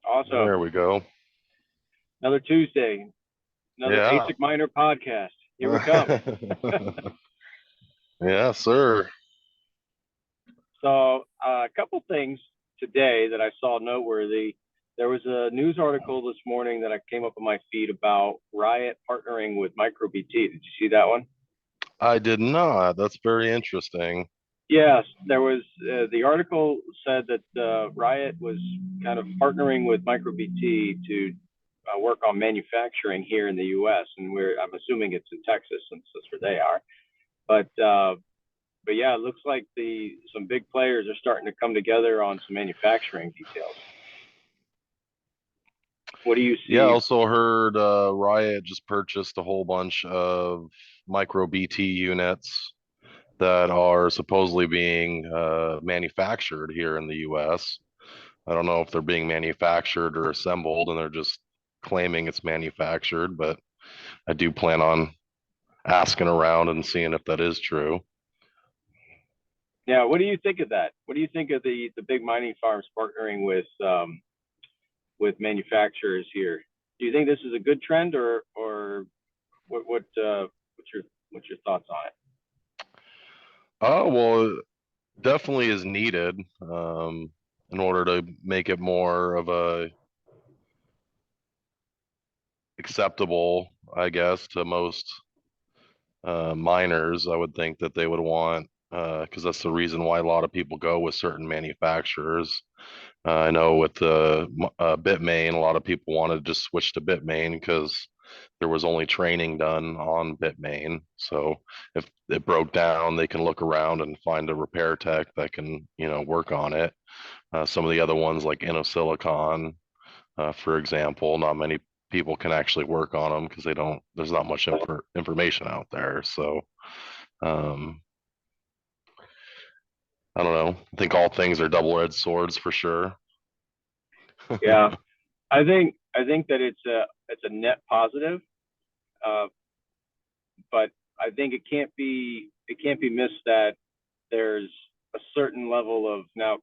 There Awesome. we go. Another Tuesday, another Yeah. Asic Miner podcast. Here we come. Yeah, sir. So, a couple things today that I saw noteworthy. There was a news article this morning that I came up on my feed about Riot partnering with MicroBT. Did you see that one? I did not. That's very interesting. Yes, there was. The article said that Riot was kind of partnering with MicroBT to work on manufacturing here in the U.S. and I'm assuming it's in Texas since that's where they are. But yeah, it looks like the some big players are starting to come together on some manufacturing details. What do you Yeah, I see? also heard Riot just purchased a whole bunch of micro BT units that are supposedly being manufactured here in the US. I don't know if they're being manufactured or assembled and they're just claiming it's manufactured, but I do plan on asking around and seeing if that is true. Yeah, what do you think of that? What do you think of the big mining farms partnering with manufacturers here? Do you think this is a good trend, or what's your thoughts on it? Oh, well, definitely is needed in order to make it more of a acceptable, I guess, to most miners. I would think that they would want because that's the reason why a lot of people go with certain manufacturers. I know with the Bitmain, a lot of people wanted to just switch to Bitmain because there was only training done on Bitmain. So if it broke down, they can look around and find a repair tech that can, work on it. Some of the other ones like InnoSilicon, for example, not many people can actually work on them because they don't. There's not much information out there. So um, I don't know. I think all things are double-edged swords for sure. Yeah, I think that it's a net positive, uh, but I think it can't be missed that there's a certain level of now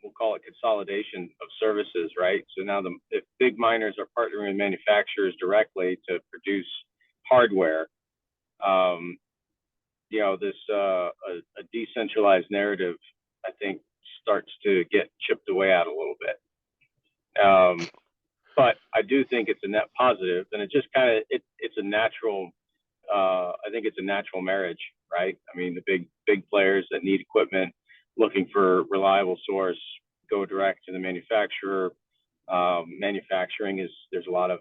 we'll call it consolidation of services, right? So now if big miners are partnering with manufacturers directly to produce hardware, um, this a decentralized narrative, I think, starts to get chipped away at a little bit. But I do think it's a net positive, and it just kind of it's a natural. I think it's a natural marriage, right? I mean, the big players that need equipment, looking for reliable source, go direct to the manufacturer. Manufacturing is there's a lot of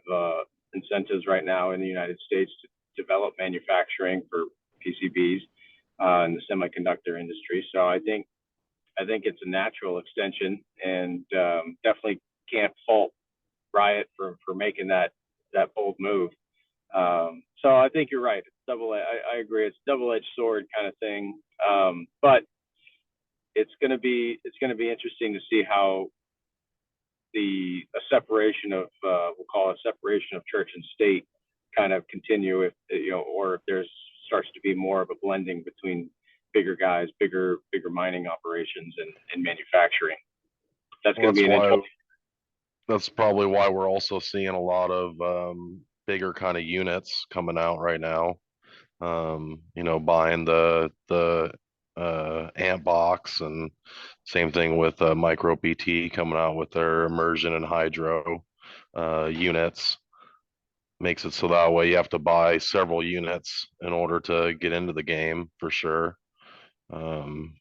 incentives right now in the United States to develop manufacturing for PCBs in the semiconductor industry. So I think it's a natural extension, and definitely can't fault Riot for making that bold move. So I think you're right. It's double. I agree. It's a double-edged sword kind of thing. But it's gonna be interesting to see how the a separation of we'll call it a separation of church and state kind of continue if or if there's starts to be more of a blending between bigger guys, bigger mining operations and manufacturing. That's Well, going to that's be an why. interesting. That's probably why we're also seeing a lot of bigger kind of units coming out right now. Buying the ant box, and same thing with micro BT coming out with their immersion and hydro units. Makes it so that way you have to buy several units in order to get into the game for sure. Um,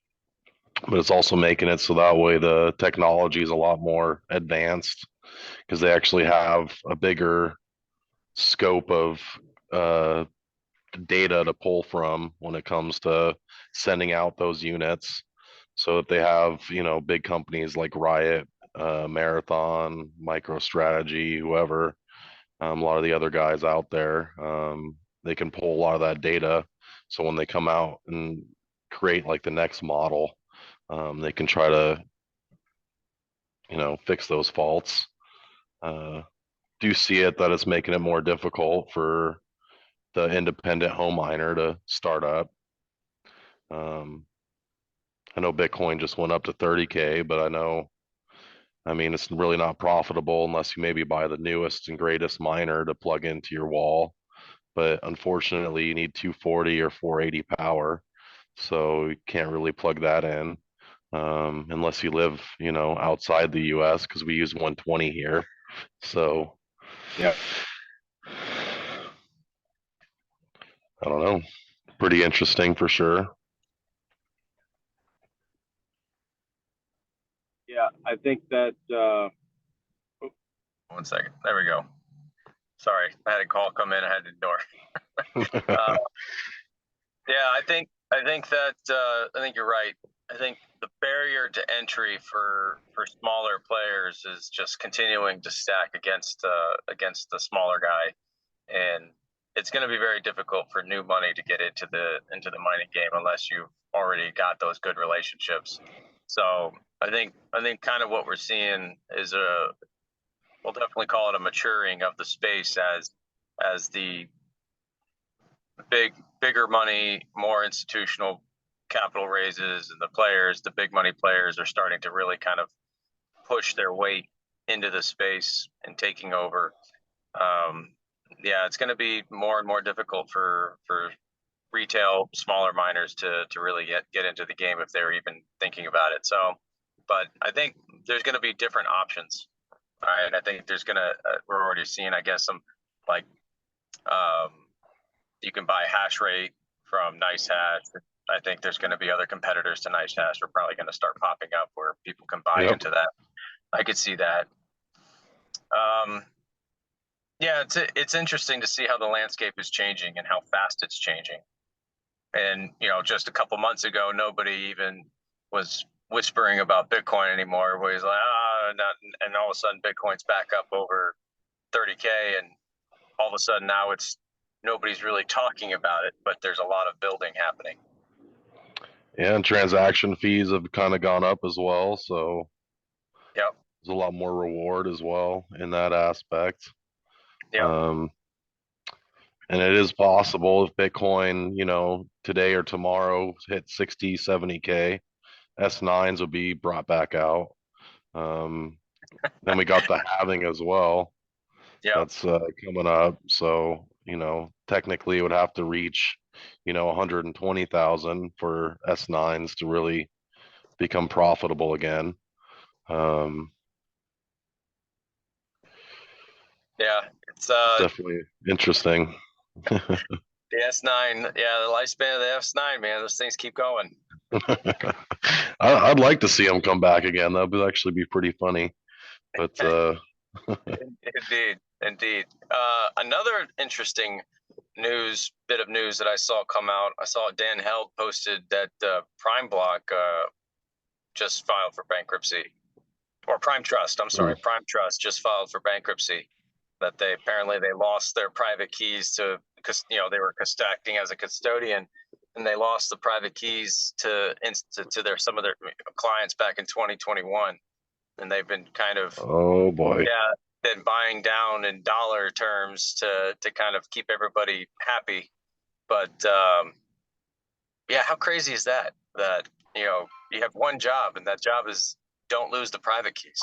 but it's also making it so that way the technology is a lot more advanced because they actually have a bigger scope of uh, data to pull from when it comes to sending out those units. So if they have, big companies like Riot, Marathon, MicroStrategy, whoever, a lot of the other guys out there, they can pull a lot of that data. So when they come out and create like the next model, they can try to, fix those faults. Uh, do see it that it's making it more difficult for the independent home miner to start up. Um, I know Bitcoin just went up to 30K, but I know I mean, it's really not profitable unless you maybe buy the newest and greatest miner to plug into your wall. But unfortunately, you need 240 or 480 power, so you can't really plug that in unless you live, outside the U.S. because we use 120 here. So Yeah. I don't know. Pretty interesting for sure. Yeah. I think that, 1 second. There we go. Sorry. I had a call come in. I had to ignore. Uh, yeah, I think you're right. I think the barrier to entry for smaller players is just continuing to stack against the smaller guy, and it's going to be very difficult for new money to get into the mining game unless you've already got those good relationships. So I think kind of what we're seeing is we'll definitely call it a maturing of the space as the bigger money, more institutional capital raises, and the big money players are starting to really kind of push their weight into the space and taking over. Um, yeah, it's going to be more and more difficult for retail smaller miners to really get into the game if they're even thinking about it. So, but I think there's going to be different options. Right. I think there's going to, we're already seeing, I guess, some like, um, you can buy hash rate from Nice Hash. I think there's going to be other competitors to Nice Hash. We're probably going to start popping up where people can buy Yep. into that. I could see that. Yeah, it's interesting to see how the landscape is changing and how fast it's changing. And just a couple months ago, nobody even was whispering about Bitcoin anymore. Everybody's like, not, and all of a sudden, Bitcoin's back up over 30K, and all of a sudden now nobody's really talking about it, but there's a lot of building happening. And transaction fees have kind of gone up as well, so Yep. there's a lot more reward as well in that aspect. Yep. Um, and it is possible if Bitcoin, today or tomorrow hit 60, 70K, S9s will be brought back out. Um, then we got the halving as well. Yep. That's coming up. So, technically it would have to reach, 120,000 for S9s to really become profitable again. Um, Yeah. It's it's definitely interesting. the S9. Yeah, the lifespan of the S9, man. Those things keep going. I'd like to see them come back again. That would actually be pretty funny. But Indeed, indeed. Another interesting bit of news that I saw come out. I saw Dan Held posted that Prime Block just filed for bankruptcy, or Prime Trust. I'm sorry, Prime Trust just filed for bankruptcy. That they lost their private keys to, because they were acting as a custodian, and they lost the private keys to some of their clients back in 2021, and they've been kind of, oh boy. yeah, been buying down in dollar terms to kind of keep everybody happy. But yeah, how crazy is that? That you have one job, and that job is don't lose the private keys.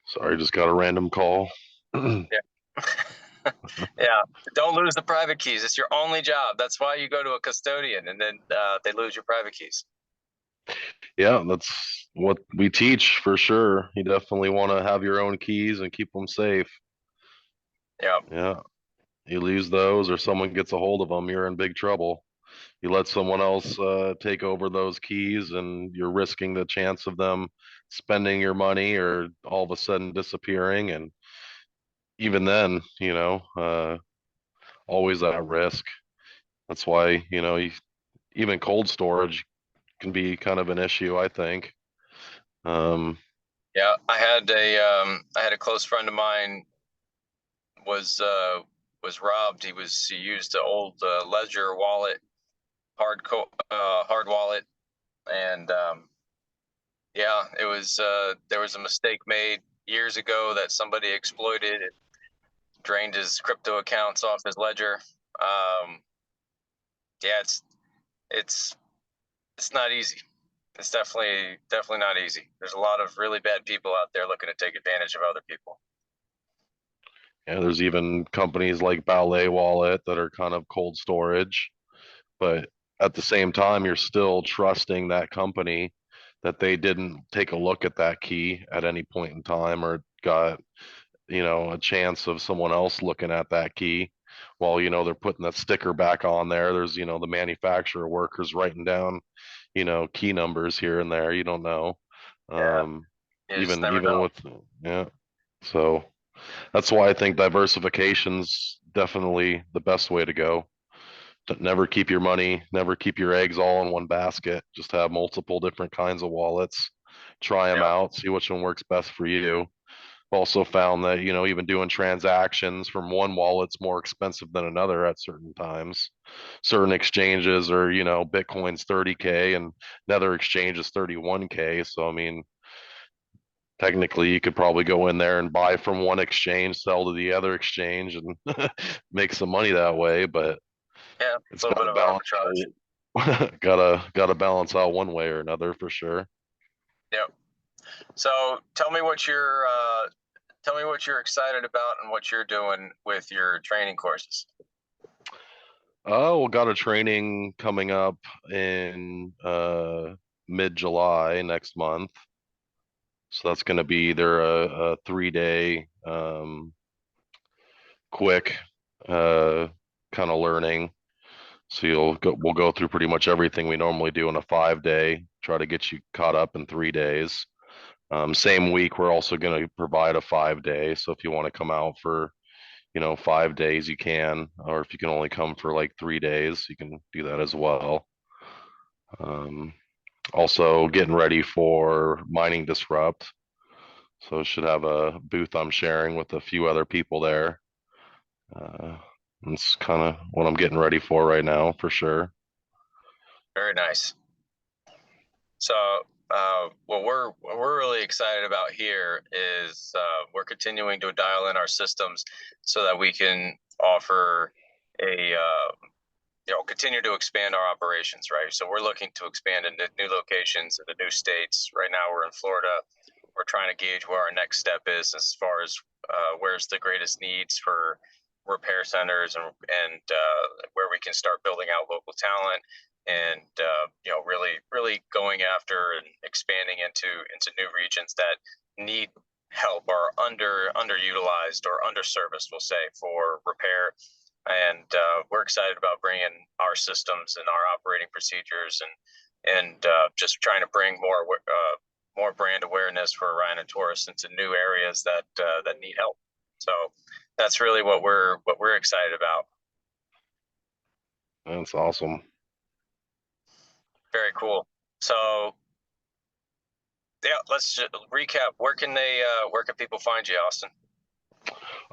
Sorry, just got a random call. Yeah. Yeah, don't lose the private keys. It's your only job. That's why you go to a custodian, and then they lose your private keys. Yeah, that's what we teach for sure. You definitely want to have your own keys and keep them safe. Yeah. Yeah, you lose those or someone gets a hold of them, you're in big trouble. You let someone else take over those keys, and you're risking the chance of them spending your money or all of a sudden disappearing. And even then, always at risk. That's why, even cold storage can be kind of an issue, I think. Um, Yeah, I had a close friend of mine was robbed. He used an old Ledger wallet, hard wallet, and yeah, there was a mistake made years ago that somebody exploited. It drained his crypto accounts off his ledger. Yeah, it's it's not easy. It's definitely not easy. There's a lot of really bad people out there looking to take advantage of other people. Yeah, there's even companies like Ballet Wallet that are kind of cold storage, but at the same time, you're still trusting that company that they didn't take a look at that key at any point in time or got, a chance of someone else looking at that key while, they're putting that sticker back on there. There's, the manufacturer workers writing down, key numbers here and there. You don't know. Yeah, Um, you just even never even know. with yeah. So that's why I think diversification's definitely the best way to go. Never keep your money, never keep your eggs all in one basket. Just have multiple different kinds of wallets. Try them Yep. out, see which one works best for you. Also found that, even doing transactions from one wallet's more expensive than another at certain times. Certain exchanges are, Bitcoin's 30K and another exchange is 31K. So I mean, technically you could probably go in there and buy from one exchange, sell to the other exchange and make some money that way, but Yeah, it's a little got bit to of balance arbitrage. out, gotta balance out one way or another for sure. Yep. So tell me what you're excited about and what you're doing with your training courses. Oh, got a training coming up in mid-July next month. So that's going to be either a 3 day quick kind of learning. So we'll go through pretty much everything we normally do in a 5 day, try to get you caught up in 3 days. Same week, we're also going to provide a 5 day. So if you want to come out for, 5 days, you can, or if you can only come for like 3 days, you can do that as well. Um, Also getting ready for Mining Disrupt. So should have a booth I'm sharing with a few other people there. Uh, it's kind of what I'm getting ready for right now, for sure. Very nice. So, what we're really excited about here is we're continuing to dial in our systems so that we can offer a continue to expand our operations, right? So we're looking to expand into new locations, into new states. Right now, we're in Florida. We're trying to gauge where our next step is as far as where's the greatest needs for repair centers and where we can start building out local talent and really going after and expanding into new regions that need help or underutilized or underserviced, we'll say, for repair. And we're excited about bringing our systems and our operating procedures and just trying to bring more brand awareness for Orion and Taurus into new areas that need help. So that's really what we're excited about. That's awesome. Very cool. So yeah, let's just recap. Where can people find you, Austin?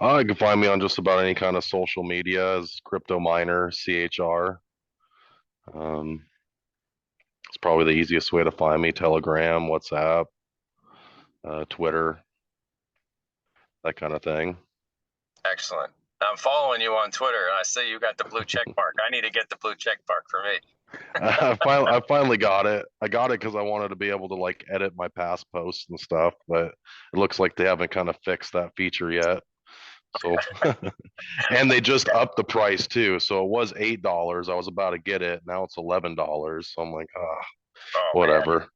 You can find me on just about any kind of social media as Crypto Miner CHR. Um, it's probably the easiest way to find me. Telegram, WhatsApp, Twitter, that kind of thing. Excellent. I'm following you on Twitter, and I see you got the blue check mark. I need to get the blue check mark for me. I finally got it. I got it because I wanted to be able to like edit my past posts and stuff, but it looks like they haven't kind of fixed that feature yet. So, and they just upped the price too. So it was $8. I was about to get it. Now it's $11. So I'm like, Oh man, whatever.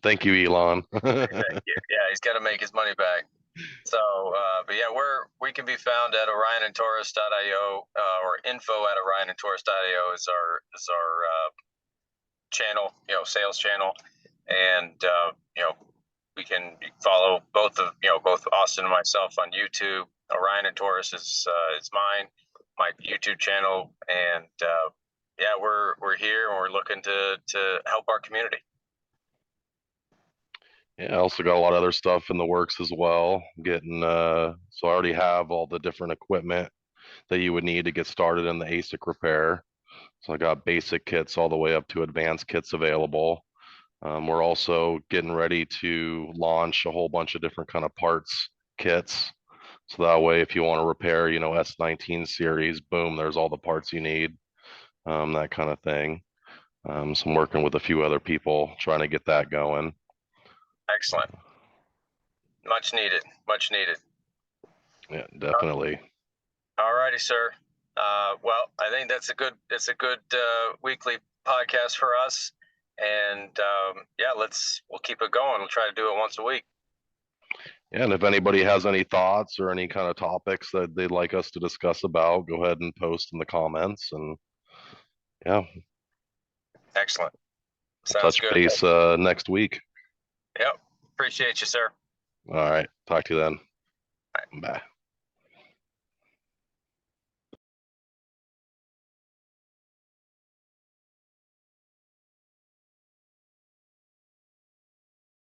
Thank you, Elon. thank you. Yeah, he's got to make his money back. So, but yeah, we can be found at orionandtaurus.io or info@orionandtaurus.io is our channel, sales channel, and we can follow both Austin and myself on YouTube. Orion and Taurus is mine, my YouTube channel, and yeah, we're here and we're looking to help our community. Yeah, I also got a lot of other stuff in the works as well. So I already have all the different equipment that you would need to get started in the Asic repair. So I got basic kits all the way up to advanced kits available. We're also getting ready to launch a whole bunch of different kind of parts kits. So that way, if you want to repair, S19 series, boom, there's all the parts you need, that kind of thing. So I'm working with a few other people trying to get that going. Excellent. Much needed. Much needed. Yeah, definitely. All righty, sir. Well, I think it's a good weekly podcast for us. And yeah, we'll keep it going. We'll try to do it once a week. Yeah, and if anybody has any thoughts or any kind of topics that they'd like us to discuss about, go ahead and post in the comments. And yeah, Excellent. we'll Sounds touch good. base next week. Yep. Appreciate you, sir. All right. Talk to you then. Bye.